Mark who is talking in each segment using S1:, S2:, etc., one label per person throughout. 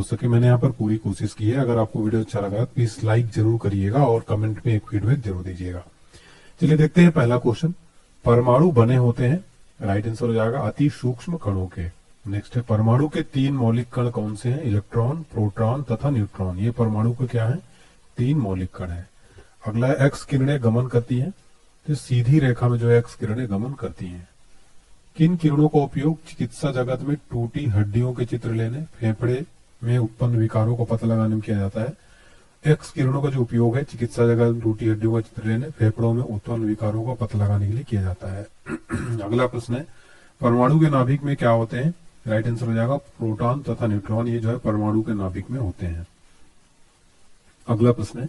S1: सके मैंने यहाँ पर पूरी कोशिश की है। अगर आपको वीडियो अच्छा लगा तो प्लीज लाइक जरूर करिएगा और कमेंट में एक फीडबैक जरूर दीजिएगा। चलिए देखते हैं पहला क्वेश्चन। परमाणु बने होते हैं, राइट आंसर हो जाएगा अति सूक्ष्म कणों के। नेक्स्ट है परमाणु के 3 मौलिक कण कौन से हैं? इलेक्ट्रॉन, प्रोटॉन तथा न्यूट्रॉन। ये परमाणु के क्या है? 3 मौलिक कण है। अगला है एक्स किरणें गमन करती हैं, तो सीधी रेखा में जो है एक्स किरणें गमन करती हैं। किन किरणों का उपयोग चिकित्सा जगत में टूटी हड्डियों के चित्र लेने, फेफड़े में उत्पन्न विकारों का पता लगाने में किया जाता है? एक्स किरणों का जो उपयोग है चिकित्सा जगत में टूटी हड्डियों का चित्र लेने, फेफड़ों में उत्पन्न विकारों का पता लगाने के लिए किया जाता है। अगला प्रश्न है परमाणु के नाभिक में क्या होते हैं? राइट आंसर हो जाएगा प्रोटॉन तथा न्यूट्रॉन। ये जो है परमाणु के नाभिक में होते हैं। अगला प्रश्न है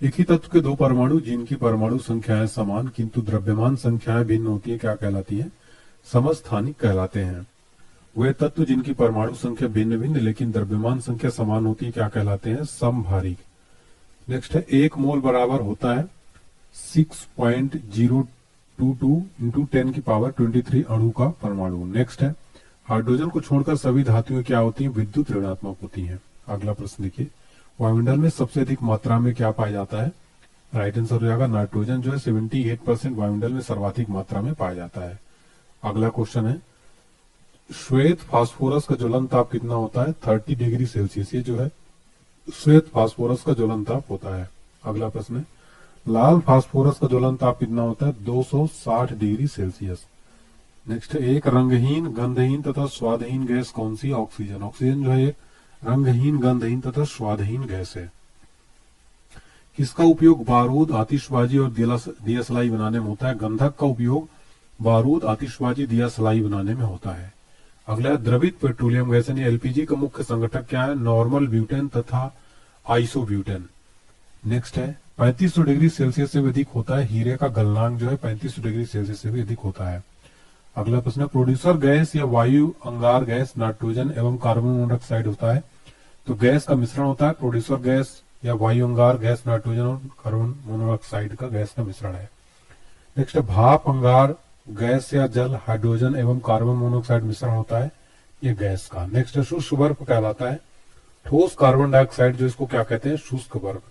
S1: एक ही तत्व के 2 परमाणु जिनकी परमाणु संख्याएं समान किंतु द्रव्यमान संख्याएं भिन्न होती है क्या कहलाती है? समस्थानिक कहलाते हैं। वे तत्व जिनकी परमाणु संख्या भिन्न भिन्न लेकिन द्रव्यमान संख्या समान होती है क्या कहलाते हैं? समभारिक। नेक्स्ट है 1 मोल बराबर होता है 6.022 इंटू 10 की पावर 23 अणु का परमाणु। नेक्स्ट है हाइड्रोजन को छोड़कर सभी धातुएं क्या होती हैं? विद्युत ऋणात्मक होती हैं। अगला प्रश्न देखिए वायुमंडल में सबसे अधिक मात्रा में क्या पाया जाता है? राइट आंसर हो जाएगा नाइट्रोजन जो है 78% वायुमंडल में सर्वाधिक मात्रा में पाया जाता है। अगला क्वेश्चन है श्वेत फास्फोरस का ज्वलन ताप कितना होता है? 30 डिग्री सेल्सियस। ये जो है श्वेत फास्फोरस का ज्वलन ताप होता है। अगला प्रश्न है लाल फास्फोरस का ज्वलन ताप कितना होता है? 260 डिग्री सेल्सियस। नेक्स्ट है एक रंगहीन, गंधहीन तथा स्वादहीन गैस कौन सी? ऑक्सीजन। ऑक्सीजन जो है एक रंगहीन, गंधहीन तथा स्वादहीन गैस है। किसका उपयोग बारूद, आतिशबाजी और दिया सलाई बनाने में होता है? गंधक का उपयोग बारूद, आतिशबाजी, दिया सलाई बनाने में होता है। अगला द्रवित पेट्रोलियम गैस यानी एलपीजी का मुख्य संगठक क्या है? नॉर्मल ब्यूटेन तथा आइसोब्यूटेन। नेक्स्ट है 3500 डिग्री सेल्सियस से भी अधिक होता है हीरे का गलनांक जो है 3500 डिग्री सेल्सियस से भी अधिक होता है। अगला प्रश्न है प्रोड्यूसर गैस या वायु अंगार गैस नाइट्रोजन एवं कार्बन मोनोऑक्साइड होता है, तो गैस का मिश्रण होता है। प्रोड्यूसर गैस या वायु अंगार गैस नाइट्रोजन और कार्बन मोनोऑक्साइड का गैस का मिश्रण है। नेक्स्ट है भाप अंगार गैस या जल हाइड्रोजन एवं कार्बन मोनोऑक्साइड मिश्रण होता है, ये गैस का। नेक्स्ट है शुष्क बर्फ कहलाता है ठोस कार्बन डाइऑक्साइड जो इसको क्या कहते हैं? शुष्क बर्फ।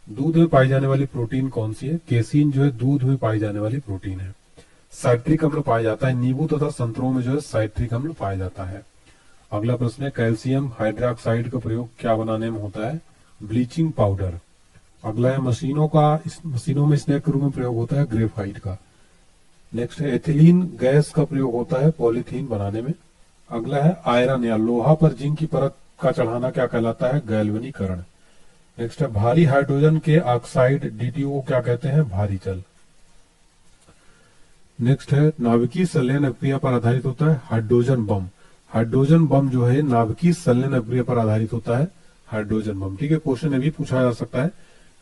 S1: दूध में पाई जाने वाली प्रोटीन कौन सी है? केसीन जो है दूध में पाई जाने वाली प्रोटीन है। साइट्रिक अम्ल पाया जाता है नींबू तथा संतरों में जो है साइट्रिक अम्ल पाया जाता है। अगला प्रश्न है कैल्शियम हाइड्रोक्साइड का प्रयोग क्या बनाने में होता है? Bleaching powder. अगला है मशीनों में स्नैक के रूप में प्रयोग होता है ग्रेफाइट का। नेक्स्ट है एथिलीन गैस का प्रयोग होता है पॉलीथीन बनाने में। अगला है आयरन या लोहा पर जिंक की परत का चढ़ाना क्या कहलाता है? गैल्वेनीकरण। नेक्स्ट है भारी हाइड्रोजन के ऑक्साइड डीटीओ को क्या कहते हैं? भारी जल। नेक्स्ट है नाभिकीय संलयन अभिक्रिया पर आधारित होता है हाइड्रोजन बम। हाइड्रोजन बम जो है नाभिकीय संलयन अभिक्रिया पर आधारित होता है हाइड्रोजन बम। ठीक है, क्वेश्चन ये भी पूछा जा सकता है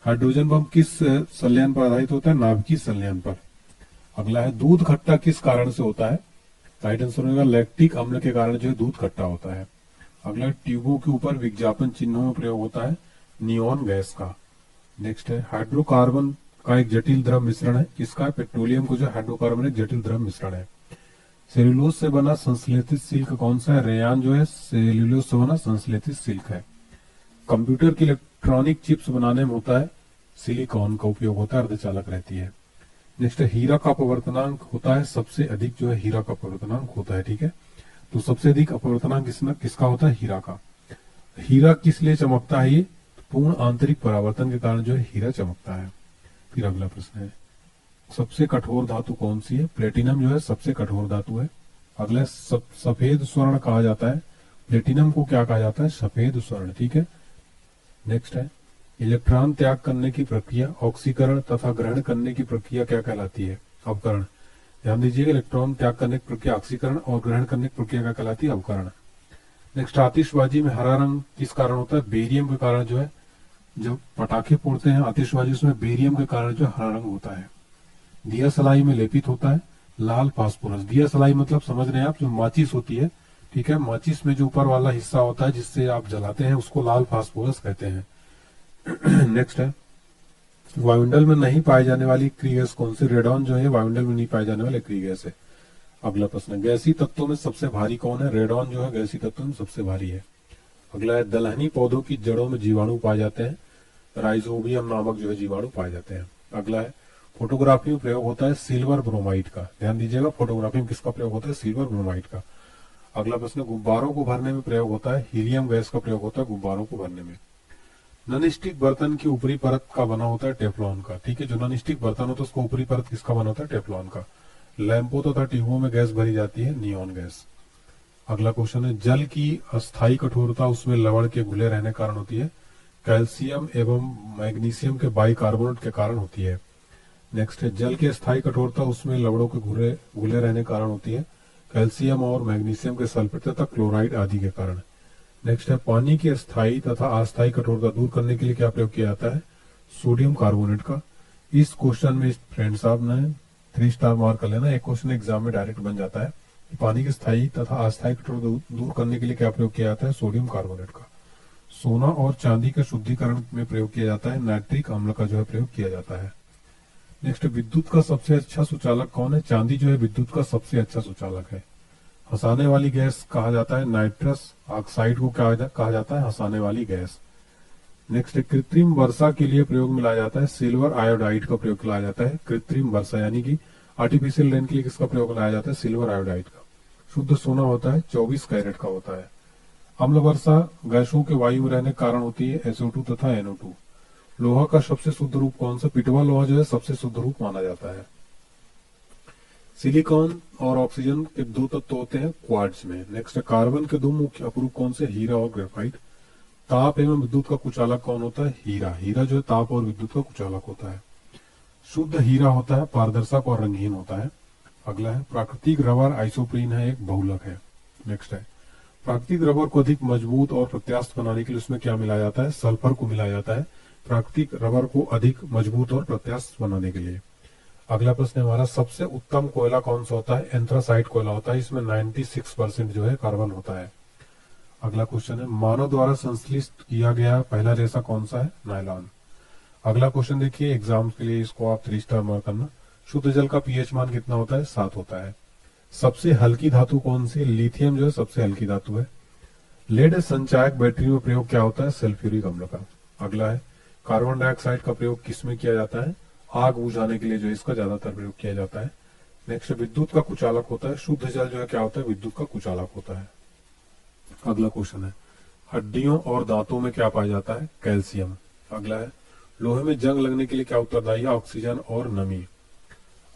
S1: हाइड्रोजन बम किस संलयन पर आधारित होता है? नाभिकीय संलयन पर। अगला है दूध खट्टा किस कारण से होता है? राइट आंसर होगा लैक्टिक अम्ल के कारण जो है दूध खट्टा होता है। अगला ट्यूबों के ऊपर विज्ञापन चिन्हों में प्रयोग होता है नियॉन गैस का। नेक्स्ट है हाइड्रोकार्बन का एक जटिल द्रव मिश्रण है किसका? पेट्रोलियम को जो हाइड्रोकार्बन एक जटिल द्रव मिश्रण है। सेल्यूलोज से बना संश्लेषित सिल्क कौन सा है? रेयान जो है सेल्यूलोज से बना संश्लेषित सिल्क है। कंप्यूटर की इलेक्ट्रॉनिक चिप्स बनाने में होता है सिलिकॉन का उपयोग होता है, अर्धचालक रहती है। नेक्स्ट हीरा का अपवर्तनांक होता है सबसे अधिक जो है हीरा का अपवर्तनांक होता है। ठीक है, तो सबसे अधिक अपवर्तनांक किसका होता है? हीरा का। हीरा किस लिए चमकता है? ये पूर्ण आंतरिक परावर्तन के कारण जो है हीरा चमकता है। फिर अगला प्रश्न है सबसे कठोर धातु कौन सी है? प्लेटिनम जो है सबसे कठोर धातु है। अगला सफेद स्वर्ण कहा जाता है, प्लेटिनम को क्या कहा जाता है? सफेद स्वर्ण। ठीक है, नेक्स्ट है इलेक्ट्रॉन त्याग करने की प्रक्रिया ऑक्सीकरण तथा ग्रहण करने की प्रक्रिया क्या कहलाती है? अवकरण। ध्यान दीजिएगा इलेक्ट्रॉन त्याग करने की प्रक्रिया ऑक्सीकरण और ग्रहण करने की प्रक्रिया क्या कहलाती है? अवकरण। नेक्स्ट आतिशबाजी में हरा रंग किस कारण होता है? बेरियम के कारण जो है जब पटाखे फोड़ते हैं आतिशबाजी उसमें बेरियम के कारण जो हरा रंग होता है। दिया सलाई में लेपित होता है लाल फास्फोरस। दिया सलाई मतलब समझ रहे हैं आप, जो माचिस होती है। ठीक है, माचिस में जो ऊपर वाला हिस्सा होता है जिससे आप जलाते हैं उसको लाल फास्फोरस कहते हैं। नेक्स्ट है वायुमंडल में नहीं पाए जाने वाली क्रिया गैस कौन सी? रेडॉन जो है वायुमंडल में नहीं पाए जाने वाले क्रिया गैस है। अगला प्रश्न गैसीय तत्वों में सबसे भारी कौन है? रेडॉन जो है गैसीय तत्वों में सबसे भारी है। अगला है दलहनी पौधों की जड़ों में जीवाणु पाए जाते हैं, राइजोबियम नामक जो है जीवाणु पाए जाते हैं। अगला है फोटोग्राफी में प्रयोग होता है सिल्वर ब्रोमाइड का। ध्यान दीजिएगा, फोटोग्राफी में किसका प्रयोग होता है? सिल्वर ब्रोमाइड का। अगला प्रश्न, गुब्बारों को भरने में प्रयोग होता है हीलियम गैस का प्रयोग होता है गुब्बारों को भरने में। नॉनस्टिक बर्तन की ऊपरी परत का बना होता है टेफ्लॉन का। ठीक है, जो नॉनस्टिक बर्तन होता है उसको ऊपरी परत किसका बना होता है? टेफ्लॉन का। लैंपों तथा ट्यूबों में गैस भरी जाती है नियॉन गैस। अगला क्वेश्चन है, जल की अस्थायी कठोरता उसमें लवण के घुले रहने के कारण होती है, कैल्शियम एवं मैग्नीशियम के बाइकार्बोनेट के कारण होती है। नेक्स्ट है, जल की अस्थायी कठोरता उसमें लवणों के घुले रहने के कारण होती है, कैल्शियम और मैग्नीशियम के सल्फेट तथा क्लोराइड आदि के कारण। नेक्स्ट है, पानी की अस्थायी तथा अस्थायी कठोरता दूर करने के लिए क्या प्रयोग किया जाता है? सोडियम कार्बोनेट का। इस क्वेश्चन में फ्रेंड्स आप ने 3 स्टार मार्क कर लेना, एक क्वेश्चन एग्जाम में डायरेक्ट बन जाता है कि पानी की स्थायी तथा अस्थायी कठोरता दूर करने के लिए क्या प्रयोग किया जाता है? सोडियम कार्बोनेट का। सोना और चांदी के शुद्धिकरण में प्रयोग किया जाता है नाइट्रिक अम्ल का जो है प्रयोग किया जाता है। नेक्स्ट, विद्युत का सबसे अच्छा सुचालक कौन है? चांदी जो है विद्युत का सबसे अच्छा सुचालक है। हंसाने वाली गैस कहा जाता है नाइट्रस ऑक्साइड को क्या कहा जाता है? हंसाने वाली गैस। नेक्स्ट, कृत्रिम वर्षा के लिए प्रयोग में लाया जाता है सिल्वर आयोडाइड का प्रयोग लाया जाता है। कृत्रिम वर्षा यानी कि आर्टिफिशियल रेन के लिए किसका प्रयोग लाया जाता है? सिल्वर आयोडाइड का। शुद्ध सोना होता है 24 कैरेट का होता है। अम्ल वर्षा गैसों के वायु में रहने के कारण होती है SO2 तथा NO2। लोहा का सबसे शुद्ध रूप कौन सा? पिटवा लोहा जो है सबसे शुद्ध रूप माना जाता है। सिलिकॉन और ऑक्सीजन के 2 तत्व होते हैं क्वार्ट्ज में। नेक्स्ट, कार्बन के 2 मुख्य अपरूप कौन से? हीरा और ग्रेफाइट। ताप एवं विद्युत का कुचालक कौन होता है? हीरा। हीरा जो है ताप और विद्युत का कुचालक होता है। शुद्ध हीरा होता है पारदर्शक और रंगीन होता है। अगला है, प्राकृतिक रबर आइसोप्रीन है, एक बहुलक है। नेक्स्ट है, प्राकृतिक रबर को अधिक मजबूत और प्रत्यास्थ बनाने के लिए उसमें क्या मिलाया जाता है? सल्फर को मिलाया जाता है प्राकृतिक रबर को अधिक मजबूत और प्रत्यास्थ बनाने के लिए। अगला प्रश्न हमारा, सबसे उत्तम कोयला कौन सा होता है? एंथ्रासाइट कोयला होता है, इसमें 96% जो है कार्बन होता है। अगला क्वेश्चन है, मानव द्वारा संश्लिष्ट किया गया पहला रेशा कौन सा है? नायलॉन। अगला क्वेश्चन देखिए, एग्जाम के लिए इसको आप 3 स्टार मार्क करना। शुद्ध जल का पीएच मान कितना होता है? 7 होता है। सबसे हल्की धातु कौन सी है? लिथियम जो है सबसे हल्की धातु है। लेड संचायक बैटरी में प्रयोग क्या होता है? सल्फ्यूरिक अम्ल का। अगला है, कार्बन डाइऑक्साइड का प्रयोग किसमें किया जाता है? आग बुझाने के लिए जो इसका ज्यादातर प्रयोग किया जाता है। नेक्स्ट, विद्युत का कुचालक होता है। शुद्ध जल जो है क्या होता है? विद्युत का कुचालक होता है। अगला क्वेश्चन है, हड्डियों और दांतों में क्या पाया जाता है? कैल्शियम। अगला है, लोहे में जंग लगने के लिए क्या उत्तरदायी है? ऑक्सीजन और नमी।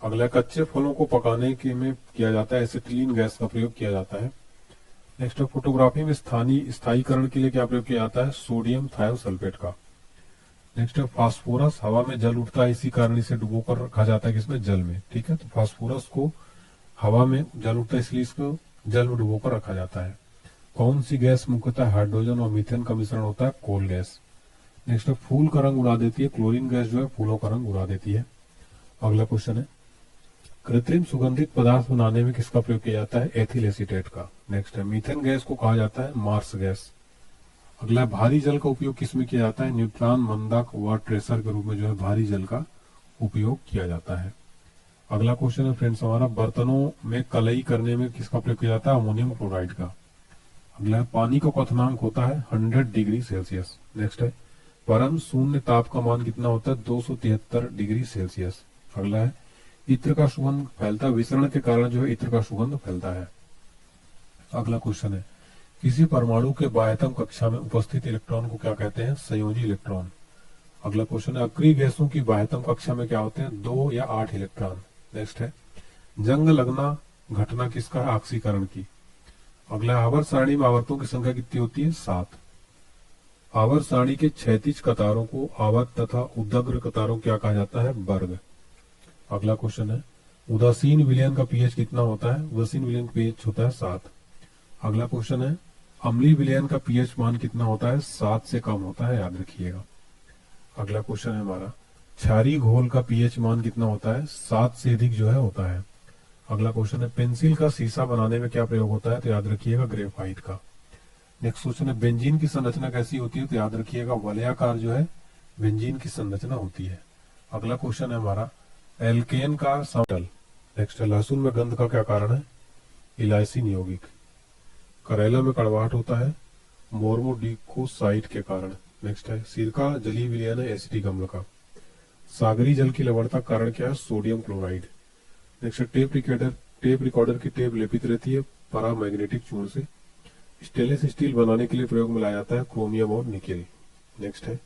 S1: अगला, कच्चे फलों को पकाने के में किया जाता है एसिटिलीन गैस का प्रयोग किया जाता है। नेक्स्ट, फोटोग्राफी में स्थायीकरण के लिए क्या प्रयोग किया जाता है? सोडियम थायोसल्फेट का। नेक्स्ट, फास्फोरस हवा में जल उठता है, इसी कारण इसे डुबो कर रखा जाता है किसमें? जल में। ठीक है, तो फास्फोरस को हवा में जल उठता है इसलिए इसको जल में डुबो कर रखा जाता है। कौन सी गैस मुख्यतः हाइड्रोजन और मीथेन का मिश्रण होता है? कोल गैस। नेक्स्ट, फूल का रंग उड़ा देती है। क्लोरीन गैस जो है फूलों का रंग उड़ा देती है। अगला क्वेश्चन है, कृत्रिम सुगंधित पदार्थ बनाने में किसका प्रयोग किया जाता है? एथिल एसीटेट का। नेक्स्ट है, मीथेन गैस को कहा जाता है मार्स गैस। अगला, भारी जल का उपयोग किसमें किया जाता है? न्यूट्रॉन मंदक व ट्रेसर के रूप में जो है भारी जल का उपयोग किया जाता है। अगला क्वेश्चन है फ्रेंड्स हमारा, बर्तनों में कलई करने में किसका प्रयोग किया जाता है? अमोनियम क्लोराइड का। अगला, पानी का क्वथनांक होता है 100 डिग्री सेल्सियस। नेक्स्ट है, परम शून्य ताप का मान कितना होता है? 273 डिग्री सेल्सियस। अगला है, इत्र का सुगंध फैलता है, विसरण के कारण जो है इत्र का सुगंध फैलता है। अगला क्वेश्चन है, किसी परमाणु के बाह्यतम कक्षा में उपस्थित इलेक्ट्रॉन को क्या कहते हैं? संयोजी इलेक्ट्रॉन। अगला क्वेश्चन है, अक्रिय गैसों की बाह्यतम कक्षा में क्या होते हैं? 2 या 8 इलेक्ट्रॉन। नेक्स्ट है, जंग लगना घटना किसका है? ऑक्सीकरण की। अगला, आवर्त सारणी में आवर्तों की संख्या कितनी होती है? 7। आवर्त सारणी के क्षैतिज कतारों को आवर्त तथा उदग्र कतारों क्या कहा जाता है? वर्ग। अगला क्वेश्चन है, उदासीन विलयन का पीएच कितना होता है? उदासीन विलयन का पीएच होता है 7। अगला क्वेश्चन है, अम्लीय विलयन का पीएच मान कितना होता है? 7 से कम होता है, याद रखिएगा। अगला क्वेश्चन है हमारा, क्षारीय घोल का पीएच मान कितना होता है? 7 से अधिक जो है होता है। अगला क्वेश्चन है, पेंसिल का शीशा बनाने में क्या प्रयोग होता है? तो याद रखिएगा ग्रेफाइट का। नेक्स्ट क्वेश्चन है, बेंजीन की संरचना कैसी होती है? तो याद रखिएगा वलयाकार जो है बेंजीन की संरचना होती है। अगला क्वेश्चन है हमारा, एल्केन का समतल। नेक्स्ट है, लहसुन में गंध का क्या कारण है? इलायसिन यौगिक। करेला में कड़वाहट होता है, मोर्मोडिकोसाइड के कारण। नेक्स्ट है सिरका जलीय विलयन है एसिटिक अम्ल का। सागरी जल की लवणता कारण क्या है? Sodium chloride. Next tape recorder की टेप लेपित रहती है पैरामैग्नेटिक चूर्ण से। स्टेनलेस स्टील बनाने के लिए प्रयोग में लाया जाता है क्रोमियम और निकेल। नेक्स्ट है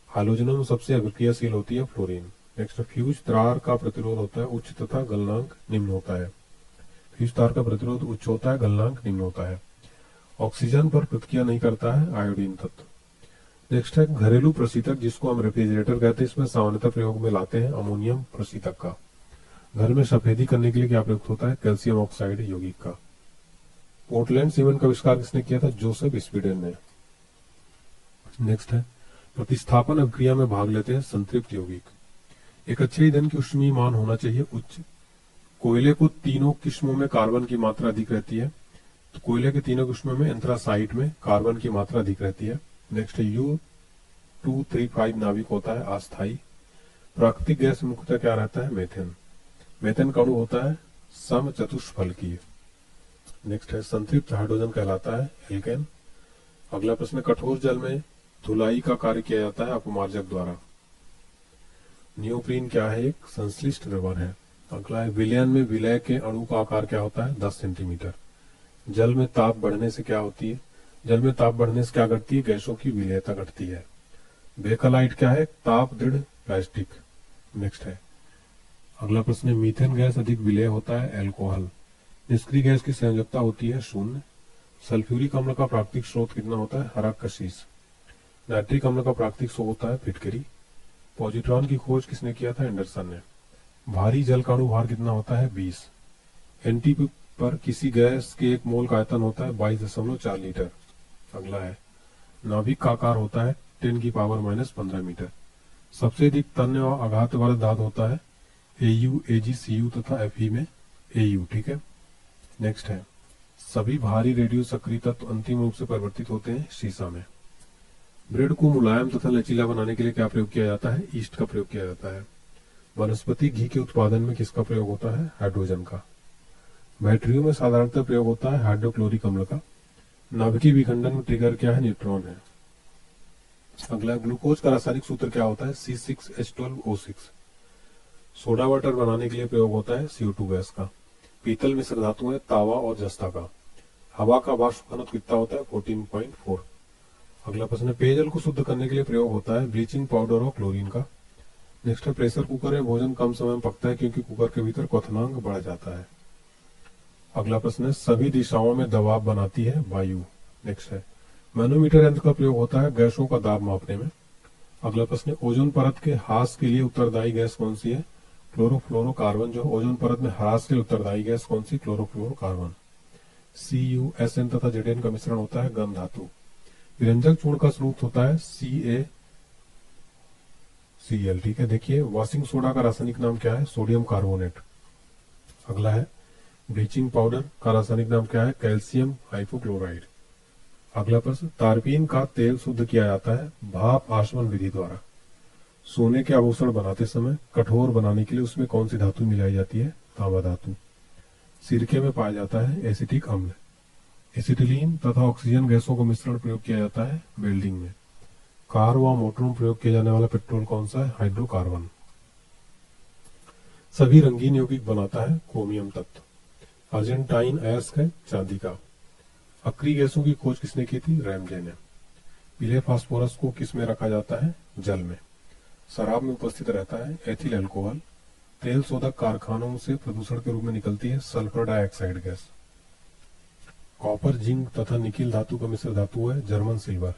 S1: हाइड्रोजनों में सबसे अभिक्रियाशील होती है फ्लोरीन। नेक्स्ट फ्यूज तार का प्रतिरोध होता है उच्च तथा गलनांक निम्न होता है। फ्यूज तार का प्रतिरोध उच्च होता है, गलनांक निम्न होता है। ऑक्सीजन पर प्रतिक्रिया नहीं करता है आयोडीन तत्व। नेक्स्ट है घरेलू प्रशीतक जिसको हम रेफ्रिजरेटर कहते हैं, इसमें सामान्यतः प्रयोग में लाते हैं अमोनियम प्रशीतक का। घर में सफेदी करने के लिए क्या प्रयुक्त होता है? कैल्शियम ऑक्साइड यौगिक का। पोर्टलैंड सीमेंट का आविष्कार किसने किया था? जोसेफ स्पीडन ने। नेक्स्ट है प्रतिस्थापन अभिक्रिया में भाग लेते हैं संतृप्त यौगिक। एक अच्छे ईंधन की ऊष्मीय मान होना चाहिए उच्च। कोयले को तीनों किस्मों में कार्बन की मात्रा अधिक रहती है, तो कोयले के तीनों किस्मों में एंथ्रासाइट में कार्बन की मात्रा अधिक रहती है। नेक्स्ट U235 नाभिक होता है अस्थायी। प्राकृतिक गैस मुख्यतः क्या रहता है? मेथेन। मेथेन का अणु होता है समचतुष्फलकीय। नेक्स्ट है संतृप्त हाइड्रोजन कहलाता है एल्केन। अगला प्रश्न कठोर जल में धुलाई का कार्य किया जाता है अपमार्जक द्वारा। नियोप्रीन क्या है? एक संश्लिष्ट रबर है। अगला है विलयन में विलय के अणु का आकार क्या होता है? 10 सेंटीमीटर। जल में ताप बढ़ने से क्या होती है? जल में ताप बढ़ने से क्या घटती है? गैसों की विलयता घटती है। बेकलाइट क्या है? ताप दृढ़ प्लास्टिक। नेक्स्ट है अगला प्रश्न मीथेन गैस अधिक विलय होता है एल्कोहल। निष्क्रिय गैस की संयोजकता होती है 0। सल्फ्यूरिक अम्ल का प्राकृतिक स्रोत कितना होता है? हरा कशिश। नाइट्रिक अम्ल का प्राकृतिक स्रोत होता है फिटकरी। पॉजिट्रॉन की खोज किसने किया था? एंडरसन ने। भारी जल का अणु भार कितना होता है? 20। एनटीपी पर किसी गैस के एक मोल का आयतन होता है 22.4 लीटर। अगला है नाभिक का आकार होता है 10⁻⁻15 मीटर। सबसे अधिक तन्य और आघात वाला धातु होता है AU, AG, CU तथा Fe में AU। ठीक है। नेक्स्ट है सभी भारी रेडियो सक्रिय तत्व अंतिम रूप से परिवर्तित होते हैं शीशा में। ब्रेड को मुलायम तथा लचीला बनाने के लिए क्या प्रयोग किया जाता है? ईस्ट का प्रयोग किया जाता है। वनस्पति घी के उत्पादन में किसका प्रयोग होता है? हाइड्रोजन का। बैटरियों में साधारणतः प्रयोग होता है हाइड्रोक्लोरिक अम्ल का। नाभिकीय विखंडन में ट्रिगर क्या है? न्यूट्रॉन है। अगला ग्लूकोज का रासायनिक सूत्र क्या होता है? C6H12O6। सोडा वाटर बनाने के लिए प्रयोग होता है CO2 गैस का। पीतल मिश्र धातु है तावा और जस्ता का। हवा का वाष्प घनत्व कितना होता है? 14.4। अगला प्रश्न पेयजल को शुद्ध करने के लिए प्रयोग होता है ब्लीचिंग पाउडर और क्लोरीन का। नेक्स्ट है प्रेशर कुकर में भोजन कम समय में पकता है क्योंकि कुकर के भीतर क्वथनांक बढ़ जाता है। अगला प्रश्न है सभी दिशाओं में दबाव बनाती है वायु। नेक्स्ट है मैनोमीटर यंत्र का प्रयोग होता है गैसों का दाब मापने में। अगला प्रश्न ओजोन परत के ह्रास के लिए उत्तरदायी गैस कौन सी है? क्लोरोफ्लोरोकार्बन। जो ओजोन परत में ह्रास के लिए उत्तरदायी गैस कौन सी? क्लोरोफ्लोरोकार्बन। CuSN तथा Zn का मिश्रण होता है गम धातु। विरंजक चूर्ण का स्रोत होता है CaCl। ठीक है। देखिए वॉशिंग सोडा का रासायनिक नाम क्या है? Sodium carbonate. अगला है ब्लीचिंग पाउडर का रासायनिक नाम क्या है? Calcium hypochloride. अगला प्रश्न तारपीन का तेल शुद्ध किया जाता है भाप आशमन विधि द्वारा। सोने के आभूषण बनाते समय कठोर बनाने के लिए उसमें कौन सी धातु मिलाई जाती है? तांबा धातु। सिरके में पाया जाता है एसिटिक अम्ल। एसिटिलीन तथा ऑक्सीजन गैसों का मिश्रण प्रयोग किया जाता है वेल्डिंग में। कार व मोटरों में प्रयोग किया जाने वाला पेट्रोल कौन सा है? हाइड्रोकार्बन। सभी रंगीन यौगिक बनाता है क्रोमियम तत्व। अर्जेंटाइन अयस्क है चांदी का। अक्रिय गैसों की खोज किसने की थी? रैमजे ने। पीले फास्फोरस को किस में रखा जाता है? जल में। शराब में उपस्थित रहता है एथिल अल्कोहल। तेल शोधक कारखानों से प्रदूषण के रूप में निकलती है sulphur dioxide gas. Copper zinc तथा निकिल धातु का मिश्र धातु है जर्मन सिल्वर।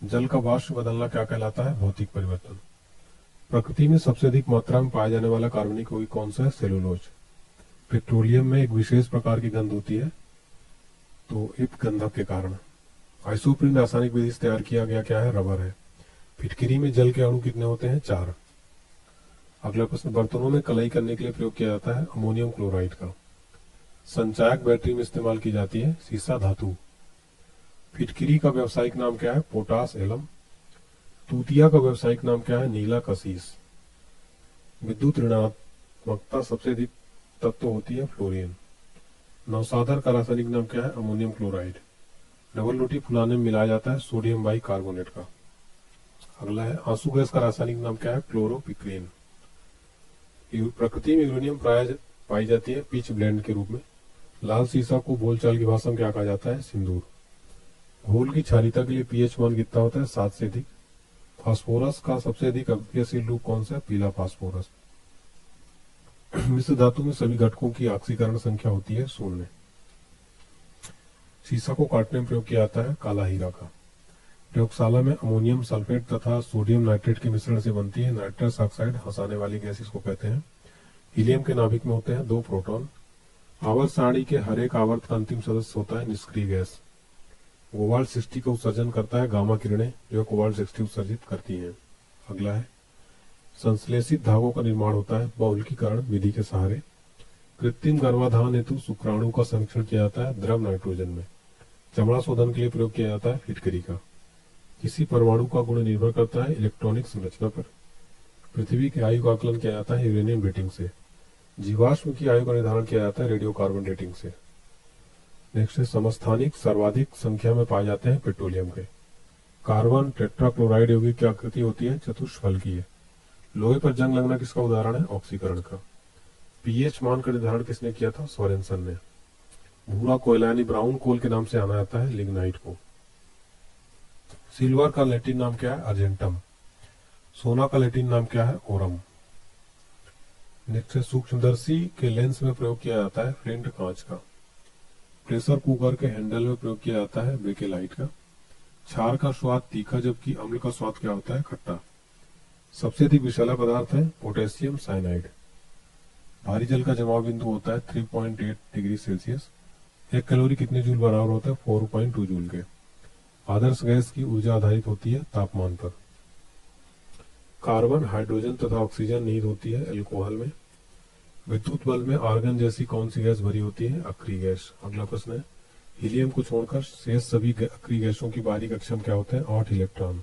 S1: जल का वाष्प बदलना क्या कहलाता है? भौतिक परिवर्तन। प्रकृति में सबसे अधिक मात्रा में पाया जाने वाला कार्बनिक यौगिक कौन सा है? सेलुलोज। पेट्रोलियम में एक विशेष प्रकार की गंध होती है, तो इप गंधक के कारण। आइसोप्रीन रासायनिक विधि से तैयार किया गया क्या है? रबर है। फिटकरी में जल के अणु कितने होते हैं? 4। अगला प्रश्न बर्तनों में कलई करने के लिए प्रयोग किया जाता है अमोनियम क्लोराइड का। संचायक बैटरी में इस्तेमाल की जाती है सीसा धातु। फिटकरी का व्यावसायिक नाम क्या है? Potash alum. तूतिया का व्यावसायिक नाम क्या है? नीला कशीस। विद्युत ऋणात्मकता सबसे अधिक तत्व होती है फ्लोरीन। नवसाधर का रासायनिक नाम क्या है? Ammonium chloride. डबल रोटी फुलाने में मिलाया जाता है सोडियम बाई कार्बोनेट का। अगला है आंसू गैस का रासायनिक नाम क्या है? क्लोरोपिक्रेन। प्रकृति में यूरेनियम प्राय पाई जाती है पिच ब्लेंड के रूप में। लाल सीसा को बोलचाल की भाषा में क्या कहा जाता है? सिंदूर। घोल की क्षारीयता के लिए पीएच मान कितना होता है? 7 से अधिक। फास्फोरस का सबसे अधिक अभिक्रियाशील रूप कौन सा है? पीला फास्फोरस। मिश्र धातु में सभी घटकों की ऑक्सीकरण संख्या होती है 0। सीसा को काटने में प्रयोग किया जाता है काला हीरा का। प्रयोगशाला में अमोनियम सल्फेट तथा सोडियम नाइट्रेट के मिश्रण से बनती है नाइट्रस ऑक्साइड हंसाने वाली गैस इसको कहते हैं। हीलियम के नाभिक में होते हैं 2 प्रोटॉन। आवर्त सारणी के हर एक आवर्त का अंतिम सदस्य होता है निष्क्रिय गैस। कोबाल्ट 60 का उत्सर्जन करता है गामा किरणें जो कोबाल्ट 60 उत्सर्जित करती हैं। अगला है संश्लेषित धागों का निर्माण होता है बहुलकीकरण विधि के सहारे। कृत्रिम गर्भाधान हेतु शुक्राणु का संरक्षण किया जाता है द्रव नाइट्रोजन में। चमड़ा शोधन के लिए प्रयोग किया जाता है फिटकरी का। किसी परमाणु का गुण निर्भर करता है इलेक्ट्रॉनिक संरचना पर। पृथ्वी की आयु का आकलन किया जाता है यूरेनियम डेटिंग से। जीवाश्म की आयु का निर्धारण किया जाता है रेडियोकार्बन डेटिंग से। नेक्स्ट है समस्थानिक सर्वाधिक संख्या में पाए जाते हैं पेट्रोलियम के। कार्बन टेट्राक्लोराइड यौगिक की आकृति होती है चतुष्फलकीय। लोहे पर जंग लगना किसका उदाहरण है? ऑक्सीकरण का। पीएच मान का निर्धारण किसने किया था? सोरेनसन ने। भूरा कोयला यानी ब्राउन कोल के नाम से आना जाता है लिग्नाइट को। सिल्वर का लैटिन नाम क्या है? अर्जेंटम। सोना का लैटिन नाम क्या है? ओरम। नेक्स्ट है सूक्ष्मदर्शी के लेंस में प्रयोग किया जाता है फ्लिंट कांच का। प्रेशर कुकर के हैंडल में प्रयोग किया जाता है बेकेलाइट का। क्षार का स्वाद तीखा जबकि अम्ल का स्वाद क्या होता है? खट्टा। सबसे अधिक विषैला पदार्थ है पोटेशियम साइनाइड। भारी जल का जमाव बिंदु होता है 3.8 डिग्री सेल्सियस। 1 कैलोरी कितने जूल बराबर होता है? 4.2 जूल के। आदर्श गैस की ऊर्जा आधारित होती है तापमान पर। कार्बन हाइड्रोजन तथा ऑक्सीजन निहित होती है अल्कोहल में। विद्युत बल्ब में आर्गन जैसी कौन सी गैस भरी होती है? अक्रिय गैस। अगला प्रश्न है हीलियम को छोड़कर शेष सभी अक्रिय गैसों की बाहरी कक्षा में क्या होते हैं? 8 इलेक्ट्रॉन।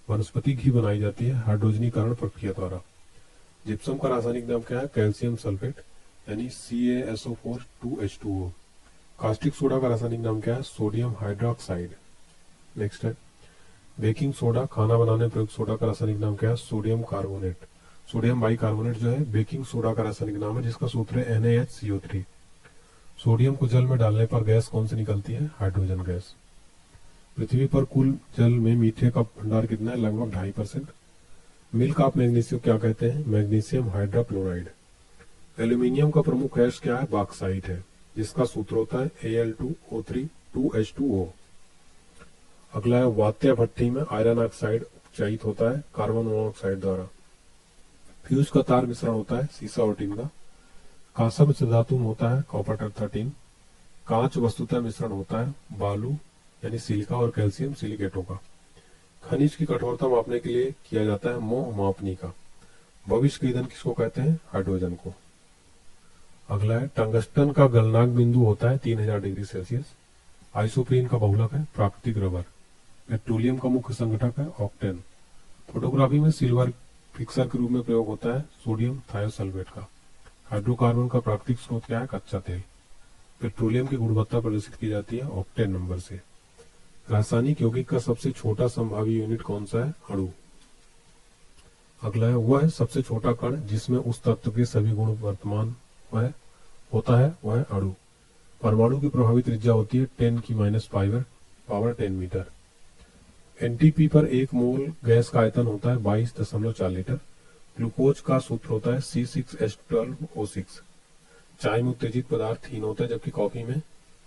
S1: वनस्पति घी बनाई जाती है हाइड्रोजनीकरण प्रक्रिया द्वारा। जिप्सम का रासायनिक नाम क्या है? कैल्शियम सल्फेट यानी CaSO4 2H2O। कास्टिक सोडा का रासायनिक नाम क्या है? Sodium hydroxide. नेक्स्ट है बेकिंग सोडा खाना बनाने प्रयुक्त सोडा का रासायनिक नाम क्या है? Sodium carbonate. सोडियम बाइकार्बोनेट जो है बेकिंग सोडा का रासायनिक नाम है जिसका सूत्र है NaHCO3। सोडियम को जल में डालने पर गैस कौन सी निकलती है? Hydrogen gas. पृथ्वी पर कुल जल में मीठे का भंडार कितना है? लगभग 2.5%। मिल्क ऑफ मैग्नीशियम क्या कहते हैं? Magnesium hydrochloride. एल्यूमिनियम का प्रमुख गैस क्या है? बॉक्साइट है जिसका सूत्र होता है Al2O3 2H2O। अगला है वात्या भट्टी में आयरन ऑक्साइड उपचायित होता है कार्बन मोनोऑक्साइड द्वारा। फ्यूज का तार मिश्रण होता है सीसा और टीन का। कांसा मिश्र धातु में होता है कॉपर 13। कांच वस्तुतः मिश्रण होता है बालू यानी सिलिका और कैल्शियम सिलिकेटों का। खनिज की कठोरता मापने के लिए किया जाता है मोह मापनी का। भविष्य का ईंधन किसको कहते हैं? हाइड्रोजन को। अगला है टंगस्टन का गलनांक बिंदु होता है 3000 डिग्री सेल्सियस। आइसोप्रीन का बहुलक है प्राकृतिक रबर। पेट्रोलियम का मुख्य संगठक है ऑक्टेन। फोटोग्राफी में सिल्वर फिक्सर के रूप में प्रयोग होता है सोडियम थायोसल्फेट का। हाइड्रोकार्बन का प्राकृतिक स्रोत क्या है? कच्चा तेल। पेट्रोलियम की गुणवत्ता प्रदर्शित की जाती है ऑक्टेन नंबर से। रासायनिक यौगिक का सबसे छोटा संभावी यूनिट कौन सा है? अणु। अगला है वह सबसे छोटा कण जिसमें उस तत्व के सभी गुण वर्तमान वह होता है वह है अणु। परमाणु की प्रभावी त्रिज्या होती है 10⁻⁵ पावर 10 मीटर। एनटीपी पर 1 मोल गैस का आयतन होता है 22.4 लीटर। ग्लूकोज का सूत्र होता है C6H12O6। चाय में उत्तेजित पदार्थ हीन होता है जबकि कॉफी में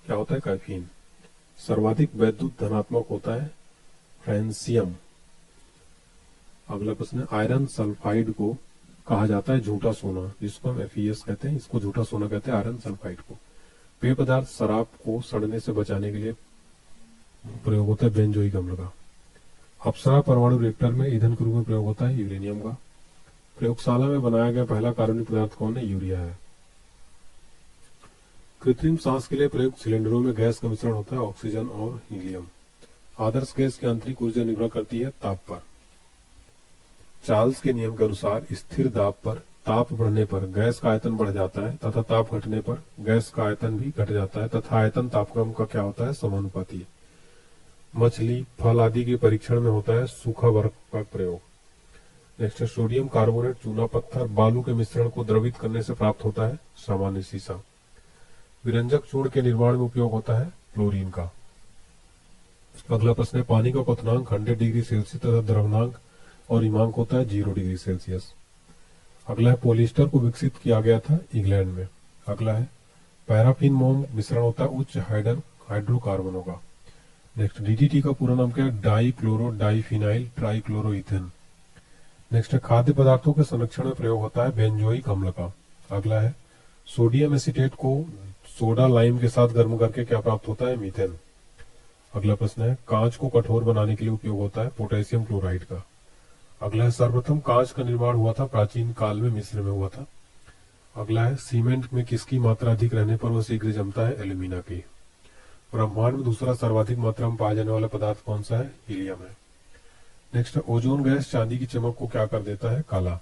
S1: क्या होता है? कैफीन। सर्वाधिक वैद्युत धनात्मक होता है फ्रांसियम। अगला प्रश्न है आयरन सल्फाइड को कहा जाता है झूठा सोना जिसको हम FeS कहते हैं। इसको झूठा सोना कहते हैं आयरन सल्फाइड को। पेय पदार्थ शराब को सड़ने से बचाने के लिए प्रयोग होता है बेंजोइक अम्ल का। अप्सरा परमाणु रिएक्टर में ईंधन के रूप में प्रयोग होता है यूरेनियम का। प्रयोगशाला में बनाया गया पहला कार्बनिक पदार्थ कौन है? यूरिया है। कृत्रिम सांस के लिए प्रयुक्त सिलेंडरों में गैस का मिश्रण होता है ऑक्सीजन और हीलियम। आदर्श गैस की आंतरिक ऊर्जा निर्भर करती है ताप पर। चार्ल्स के नियम के अनुसार स्थिर दाब पर ताप बढ़ने पर गैस का आयतन बढ़ जाता है तथा ताप घटने पर गैस का आयतन भी घट जाता है तथा आयतन तापक्रम का क्या होता है? समानुपाती। मछली, फल आदि के परीक्षण में होता है सूखा बर्फ का प्रयोग। नेक्स्ट है सोडियम कार्बोनेट, चूना पत्थर, बालू के मिश्रण को द्रवित करने से प्राप्त होता है सामान्य शीशा। विरंजक चूर्ण के निर्माण में उपयोग होता है क्लोरीन का। अगला प्रश्न है पानी का क्वथनांक 100 डिग्री सेल्सियस तथा द्रवनांक और हिमांक होता है 0 डिग्री सेल्सियस। अगला है पॉलिएस्टर को विकसित किया गया था इंग्लैंड में। अगला है पैराफिन मोम मिश्रण होता है उच्च हाइड्रोकार्बनों का। नेक्स्ट डीडीटी का पूरा नाम क्या है? Dichlorodiphenyltrichloroethane. Next है खाद्य पदार्थों के संरक्षण में प्रयोग होता है बेंजोइक अम्ल का। अगला है सोडियम एसीटेट को सोडा लाइम के साथ गर्म करके क्या प्राप्त होता है? मीथेन। अगला प्रश्न है कांच को कठोर बनाने के लिए उपयोग होता है पोटेशियम क्लोराइड का। अगला है सर्वप्रथम कांच का निर्माण हुआ था प्राचीन काल में मिस्र में हुआ था। अगला है सीमेंट में किसकी मात्रा अधिक रहने पर वह शीघ्र जमता है? एल्यूमिना की। ब्रह्मांड में दूसरा सर्वाधिक मात्रा में पाया जाने वाला पदार्थ कौन सा है? हीलियम है। नेक्स्ट ओजोन गैस चांदी की चमक को क्या कर देता है? काला।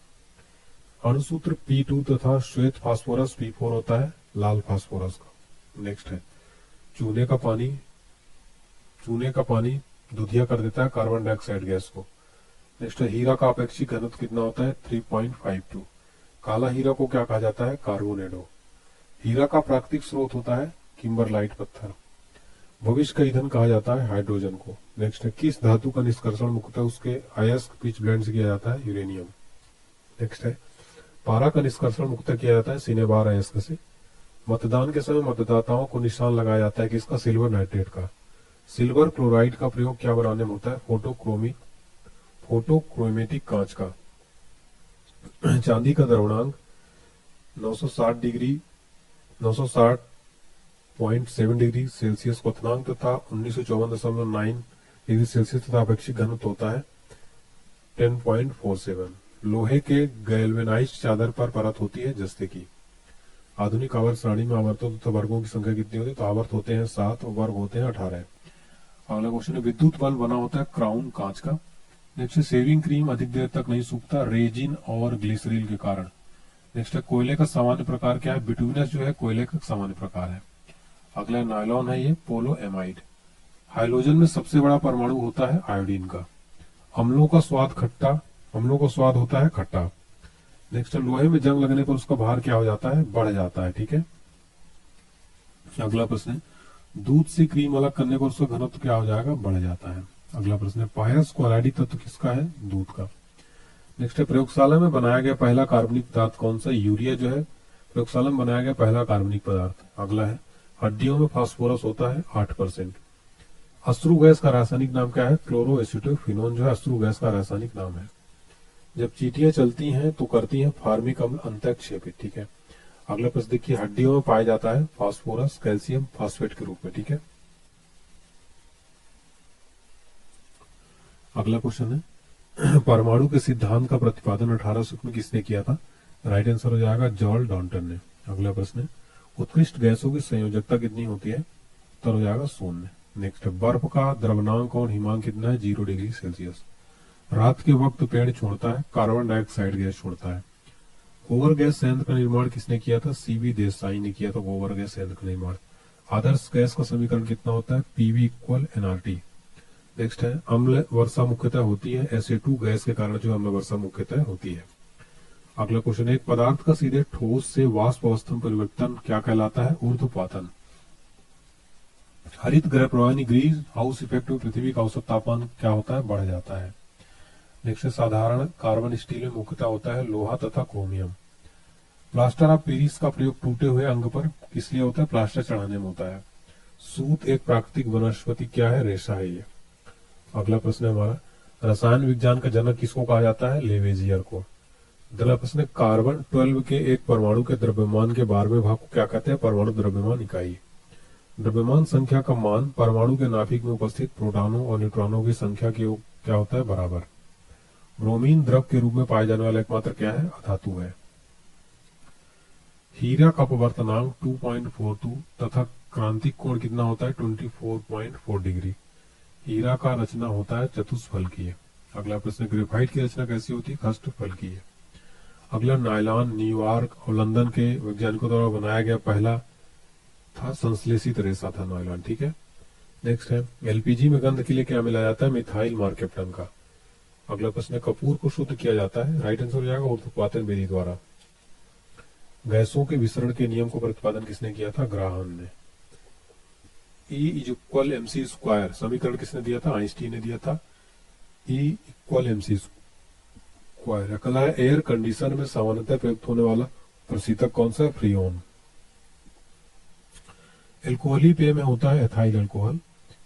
S1: अणुसूत्र P2 तथा श्वेत फास्फोरस P4 होता है लाल फास्फोरस का। नेक्स्ट है चूने का पानी दुधिया कर देता है कार्बन डाइऑक्साइड गैस को। नेक्स्ट है हीरा का अपेक्षिक घनत्व कितना होता है? 3.52। काला हीरा को क्या कहा जाता है? कार्बोनेडो। हीरा का प्राकृतिक स्रोत होता है किम्बरलाइट पत्थर। भविष्य का ईंधन कहा जाता है हाइड्रोजन को। नेक्स्ट है किस धातु का निष्कर्षण मुख्यतः उसके अयस्क पिच ब्लेंड से किया जाता है? यूरेनियम। नेक्स्ट है पारा का निष्कर्षण मुख्यतः किया जाता है सिनेबार अयस्क से। मतदान के समय मतदाताओं को निशान लगाया जाता है किसका? सिल्वर नाइट्रेट का। सिल्वर क्लोराइड का प्रयोग क्या बनाने में होता है? फोटोक्रोमेटिक कांच का। चांदी का द्रवणांक 960.7 डिग्री सेल्सियस क्वथनांक तथा 1954.9 डिग्री सेल्सियस तथा अपेक्षित घनत्व होता है 10.47। लोहे के गैल्वेनाइज्ड चादर पर परत होती है जस्ते की। आधुनिक आवर्त सारणी में आवर्तों तथा वर्गों की संख्या कितनी होती है? तो आवर्त होते हैं 7 और वर्ग होते हैं 18। अगला क्वेश्चन है विद्युत बल्ब बना होता है क्राउन कांच का। नेक्स्ट है सेविंग क्रीम अधिक देर तक नहीं सूखता रेजिन और ग्लिसरीन के कारण। नेक्स्ट है कोयले का सामान्य प्रकार क्या है? बिटुमिनस जो है कोयले का सामान्य प्रकार है। अगला नायलॉन है ये पोलो एमाइड। हाइड्रोजन में सबसे बड़ा परमाणु होता है आयोडीन का। अम्लों का स्वाद होता है खट्टा। नेक्स्ट है लोहे में जंग लगने पर उसका भार क्या हो जाता है? बढ़ जाता है। ठीक है। अगला प्रश्न है दूध से क्रीम अलग करने पर उसका घनत्व क्या हो जाएगा? बढ़ जाता है। अगला प्रश्न है पायस क्लोराइडी तत्व किसका है? दूध का। नेक्स्ट है प्रयोगशाला में बनाया गया पहला कार्बनिक पदार्थ कौन सा? यूरिया जो है प्रयोगशाला में बनाया गया पहला कार्बनिक पदार्थ। अगला है हड्डियों में फास्फोरस होता है 8%। अश्रु गैस का रासायनिक नाम क्या है? क्लोरोएसिटोफिनोन जो है अश्रु गैस का रासायनिक नाम है। जब चींटियां चलती हैं तो करती हैं फार्मिक अम्ल अंतःक्षेपित। ठीक है। अगला प्रश्न देखिए हड्डियों में पाया जाता है फास्फोरस कैल्शियम फास्फेट के रूप में। ठीक है। अगला क्वेश्चन है परमाणु के सिद्धांत का प्रतिपादन 1800 में किसने किया था? राइट आंसर हो जाएगा जॉर्ज डॉल्टन ने। अगला प्रश्न है उत्कृष्ट गैसों की संयोजकता कितनी होती है? उत्तर हो जाएगा 0। नेक्स्ट बर्फ का द्रवनांक और हिमांक कितना है? 0 डिग्री सेल्सियस। रात के वक्त पेड़ छोड़ता है कार्बन डाइऑक्साइड गैस छोड़ता है। गोबर गैस संयंत्र का निर्माण किसने किया था? सीवी देसाई ने किया था गोबर गैस संयंत्र का निर्माण। आदर्श गैस का समीकरण कितना होता है? PV equal NRT. नेक्स्ट है अम्ल वर्षा मुख्यतः होती है SA2 गैस के कारण जो अम्ल वर्षा मुख्यतः होती है। अगला क्वेश्चन है एक पदार्थ का सीधे ठोस से वाष्प अवस्था में परिवर्तन क्या कहलाता है? ऊर्ध्वपातन। हरित गृह प्रवाह ग्रीन हाउस इफेक्ट में पृथ्वी का औसत तापमान क्या होता है? बढ़ जाता है। नेक्स्ट साधारण कार्बन स्टील में मुख्यतः होता है लोहा तथा क्रोमियम। प्लास्टर ऑफ पेरिस का प्रयोग टूटे हुए अंग पर किस लिए होता है? प्लास्टर चढ़ाने में होता है। सूत एक प्राकृतिक वनस्पति क्या है? रेशा है ये। अगला प्रश्न है हमारा रसायन विज्ञान का जनक किसको कहा जाता है? लेवेजियर को। अगला प्रश्न है कार्बन 12 के एक परमाणु के द्रव्यमान के 12वें भाग को क्या कहते हैं? परमाणु द्रव्यमान इकाई। द्रव्यमान संख्या का मान परमाणु के नाभिक में उपस्थित प्रोटॉनों और न्यूट्रॉनों की संख्या के क्या होता है? बराबर। ब्रोमीन द्रव के रूप में पाया जाने वाला एकमात्र क्या है? अधातु है। हीरा का अपवर्तनांक 2.42 तथा क्रांतिक कोण कितना होता है? 24.4 डिग्री। हीरा का रचना होता है चतुष्फलकीय। अगला प्रश्न ग्रेफाइट की रचना कैसी होती है? खष्टफलकीय। अगला नायलॉन न्यूयॉर्क और लंदन के वैज्ञानिकों द्वारा बनाया गया पहला था संश्लेषित रेशा था नायलॉन। ठीक है। नेक्स्ट है एलपीजी में गंध के लिए क्या मिलाया जाता है? मिथाइल मार्केप्टन का। अगला प्रश्न है कपूर को शुद्ध किया जाता है? राइट आंसर हो जाएगा ऊर्ध्वपातन विधि द्वारा। गैसों के विसरण के नियम को प्रतिपादन किसने किया था? ग्राहम ने। E is equal MC square समीकरण किसने दिया था? आइंस्टीन ने दिया था। E equal MC square. अगला है एयर कंडीशन में सामान्यतः प्रयुक्त होने वाला प्रशीतक कौन सा है? फ्रीओन। एल्कोहली पेय में होता है एथाइल अल्कोहल।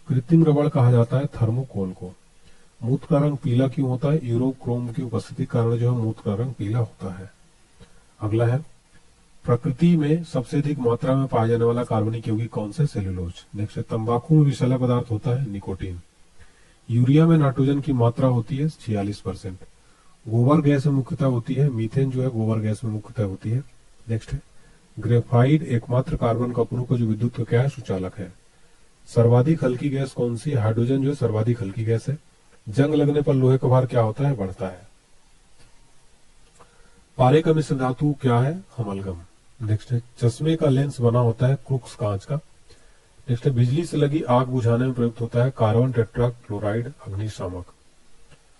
S1: कृत्रिम रबड़ कहा जाता है थर्मोकोल को। मूत्र का रंग पीला क्यों होता है? यूरोक्रोम की उपस्थिति के कारण जो है मूत्र का रंग पीला होता है। अगला है प्रकृति में सबसे अधिक मात्रा में पाया जाने वाला कार्बनिक यौगिक कौन सा? सेलुलोज। नेक्स्ट है तंबाकू में विषैला पदार्थ होता है निकोटीन। यूरिया में नाइट्रोजन की मात्रा होती है 46%। गोबर गैस में मुख्यतः होती है मीथेन जो है गोबर गैस में मुख्यतः होती है। नेक्स्ट है ग्रेफाइट एकमात्र कार्बन का अपूर्व जो विद्युत का क्या है? सुचालक है। सर्वाधिक हल्की गैस कौन सी? हाइड्रोजन जो है सर्वाधिक हल्की गैस है। जंग लगने पर लोहे का भार क्या होता है? बढ़ता है। पारे का मिश्र धातु क्या है? अमलगम। नेक्स्ट है चश्मे का लेंस बना होता है क्रूक्स कांच का। नेक्स्ट है बिजली से लगी आग बुझाने में प्रयुक्त होता है कार्बन टेट्रा क्लोराइड अग्निशामक।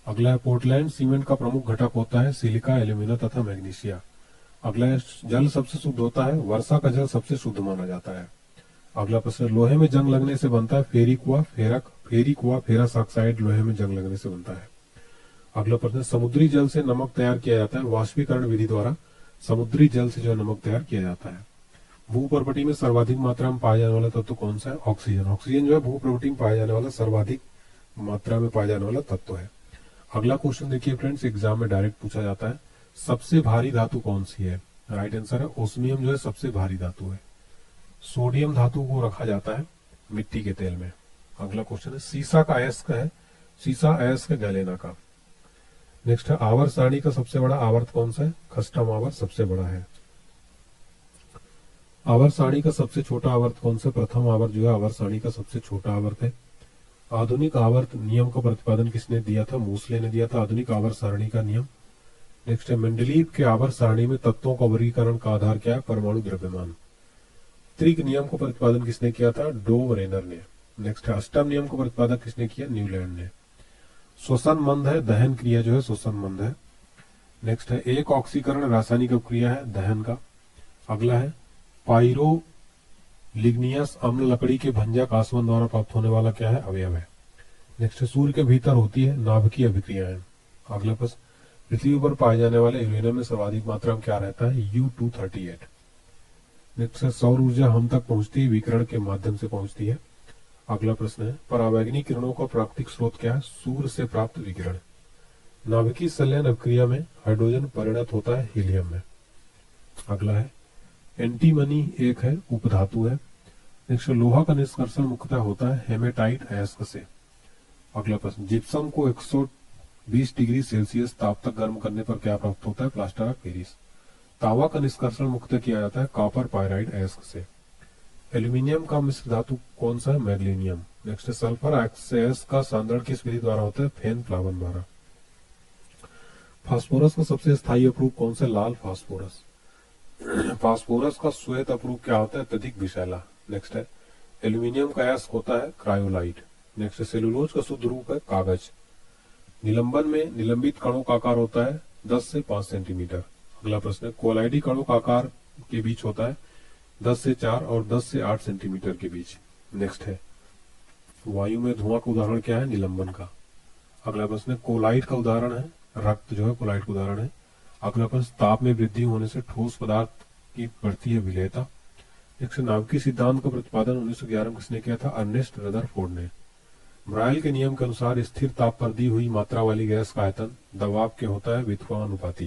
S1: अगला है पोर्टलैंड सीमेंट का प्रमुख घटक होता है सिलिका, एल्यूमिना तथा मैग्नीशिया। अगला है जल सबसे शुद्ध होता है? वर्षा का जल सबसे शुद्ध माना जाता है। अगला प्रश्न लोहे में जंग लगने से बनता है फेरिक व फेरस ऑक्साइड लोहे में जंग लगने से बनता है। अगला प्रश्न समुद्री जल से नमक तैयार किया जाता है वाष्पीकरण विधि द्वारा। समुद्री जल से जो नमक तैयार किया जाता है। भूपर्वटी में सर्वाधिक मात्रा में पाया जाने वाला तत्व कौन सा है? ऑक्सीजन। ऑक्सीजन जो है भूपर्वटी में पाया जाने वाला सर्वाधिक मात्रा में पाया जाने वाला तत्व है। अगला क्वेश्चन देखिए फ्रेंड्स एग्जाम में डायरेक्ट पूछा जाता है सबसे भारी धातु कौन सी है? राइट आंसर है ओस्मियम जो है सबसे भारी धातु है। सोडियम धातु को रखा जाता है मिट्टी के तेल में। अगला क्वेश्चन है सीसा का अयस्क है? सीसा अयस्क गैलेना का। नेक्स्ट है आवर्त सारणी का सबसे बड़ा आवर्त कौन सा है? खस्टम आवर्त सबसे बड़ा है। आवर्त सारणी का सबसे छोटा आवर्त कौन सा? प्रथम आवर्त जो है आवर्त सारणी का सबसे छोटा आवर्त है। आधुनिक आवर्त नियम का प्रतिपादन किसने दिया था? मूसले ने दिया था आधुनिक आवर्त सारणी का नियम। नेक्स्ट है मेंडलीव के आवर्त सारणी में तत्वों का वर्गीकरण का आधार क्या है? परमाणु द्रव्यमान। त्रिक नियम को प्रतिपादन किसने किया था? डोव रेनर ने। नेक्स्ट है अष्टम नियम को प्रतिपादन किसने किया? न्यूलैंड ने। श्वसन मंद है दहन क्रिया जो है श्वसन मंद है। नेक्स्ट है एक ऑक्सीकरण रासायनिक क्रिया है दहन का। अगला है पाइरोलिग्नियस अम्ल लकड़ी के भंजक आसवन द्वारा प्राप्त होने वाला क्या है? अवयव है। नेक्स्ट है सूर्य के भीतर होती है नाभिकीय अभिक्रियाएं। अगला प्रश्न पृथ्वी पर पाए जाने वाले यूरेनियम में सर्वाधिक मात्रा में क्या रहता है? U238। नेक्स्ट है सौर ऊर्जा हम तक पहुंचती है विकिरण के माध्यम से पहुंचती है। अगला प्रश्न है परावैंगनिक किरणों का प्राकृतिक स्रोत क्या है? सूर्य से प्राप्त विकिरण। नाभिकीय संलयन अभिक्रिया में हाइड्रोजन परिणत होता है हीलियम में। अगला है एंटीमनी एक है उपधातु है। नेक्स्ट लोहा का निष्कर्षण मुख्यतः होता है हेमेटाइट अयस्क से। अगला प्रश्न जिप्सम को 120 डिग्री सेल्सियस ताप तक गर्म करने पर क्या प्राप्त होता है? Plaster of Paris. तांबा का निष्कर्षण मुख्यतः किया जाता है कॉपर पायराइड अयस्क से। एल्यूमिनियम का मिश्र धातु कौन सा है? मैग्नीशियम। नेक्स्ट सल्फर अयस्क का सांद्रण किस विधि द्वारा होता है? फेन प्लावन द्वारा। फास्फोरस का सबसे स्थायी अप्रूप कौन सा? लाल फास्फोरस। फास्फोरस का श्वेत अप्रूप क्या होता है? अत्यधिक विषैला। नेक्स्ट है एल्यूमिनियम का अयस्क होता है क्रायोलाइट। नेक्स्ट सेलुलोज का शुद्ध रूप है कागज। निलंबन में निलंबित कणों का आकार होता है 10 से 5 सेंटीमीटर। अगला प्रश्न है कोलाइडी कणों का आकार के बीच होता है 10 से 4 और 10 से 8 सेंटीमीटर के बीच। नेक्स्ट है वायु में धुआं का उदाहरण क्या है? निलंबन का। अगला प्रश्न है कोलाइड का उदाहरण है रक्त जो है कोलाइड का उदाहरण है। अगला प्रश्न ताप में वृद्धि होने से ठोस पदार्थ की बढ़ती है विलेयता। नेक्स्ट नाभिकीय सिद्धांत का प्रतिपादन 1911 में किसने किया था? अर्नेस्ट रदरफोर्ड ने। ब्रायल के नियम के अनुसार स्थिर ताप पर दी हुई मात्रा वाली गैस का आयतन दबाव के होता है व्युत्क्रमानुपाती।